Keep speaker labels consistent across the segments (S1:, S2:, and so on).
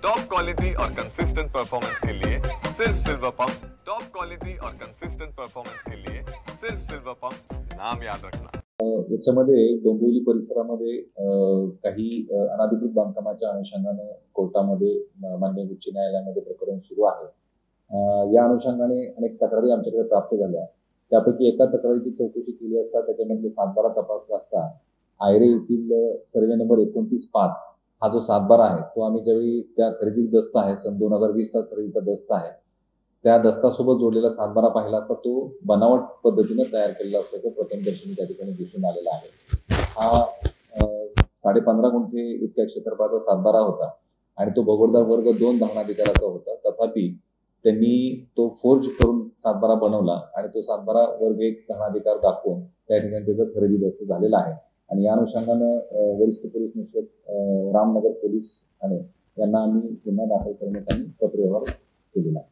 S1: Top quality और consistent performance के लिए सिर्फ सिल्वर पंप्स। टॉप क्वालिटी और कंसिस्टेंट परफॉर्मेंस के लिए सिर्फ सिल्वर पंप्स, नाम याद रखना।
S2: याच्यामध्ये डोंबिवली परिसरामध्ये काही अनधिकृत बांधकामाच्या अनुषंगाने कोर्टामध्ये माननीय उच्च न्यायालयामध्ये प्रकरण सुरू आहे। या अनुषंगाने अनेक तक्रारी आमच्याकडे प्राप्त झाल्या। त्यापैकी एका तक्रारीची चौकशी केली असता त्याच्यामध्ये सातबारा तपासला असता आयरे येथील सर्वे नंबर 29/5 हा जो सातबारा आहे तो आम्ही ज्यावेळी त्या खरेदी दस्त आहे सन 2020 चा खरेदीचा दस्त आहे त्या दस्तासोबत जोडलेला सातबारा पाहिला असता तो बनावट पद्धतीने तयार केलेला असल्याचं प्रथमदर्शनी त्या ठिकाणी दिसून आलेला आहे। हा 15.5 गुंठे इतक्या क्षेत्रफळाचा सातबारा होता आणि तो भोगोडदार वर्ग 2 धरणाधिकाराचा होता। तथापि त्यांनी तो फोर्ज करून सातबारा बनवला आणि तो सातबारा वर्ग 1 धरणाधिकार दाखवून त्या ठिकाणी त्याचा खरेदी दस्त झालेला आहे। आणि या अनुषंगाने वरिष्ठ पोलीस निरीक्षक रामनगर पोलीस ठाणे यांना आम्ही गुन्हा दाखल करण्यासाठी पत्रव्यवहार केलेला आहे।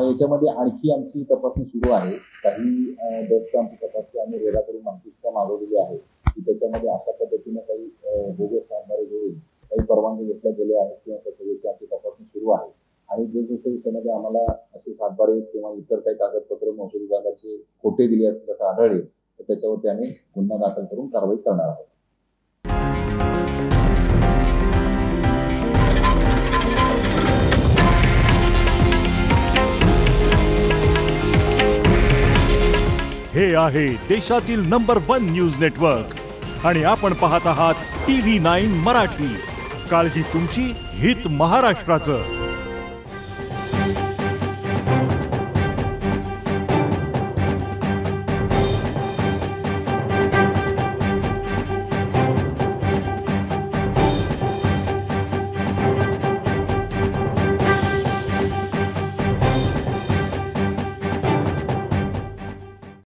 S2: याच्यामध्ये आणखी आमची तपासणी सुरू आहे। काही दस्त आमची तपासणी आम्ही रेडाकडून माहिती मागवलेली आहे की त्याच्यामध्ये अशा पद्धतीने काही बोगस सातबारे घेऊन काही परवानगी घेतल्या गेल्या आहेत किंवा त्याची आमची तपासणी सुरू आहे। आणि जसं त्याच्यामध्ये आम्हाला असे सातबारे किंवा इतर काही कागदपत्र महसूल विभागाचे खोटे दिले असतील असं आढळले तर त्याच्यावरती आम्ही गुन्हा दाखल करून कारवाई करणार आहोत।
S3: हे आहे देशातील नंबर 1 न्यूज नेटवर्क आणि आपण पाहत आहात TV9 मराठी। काळजी तुमची, हित महाराष्ट्राचं।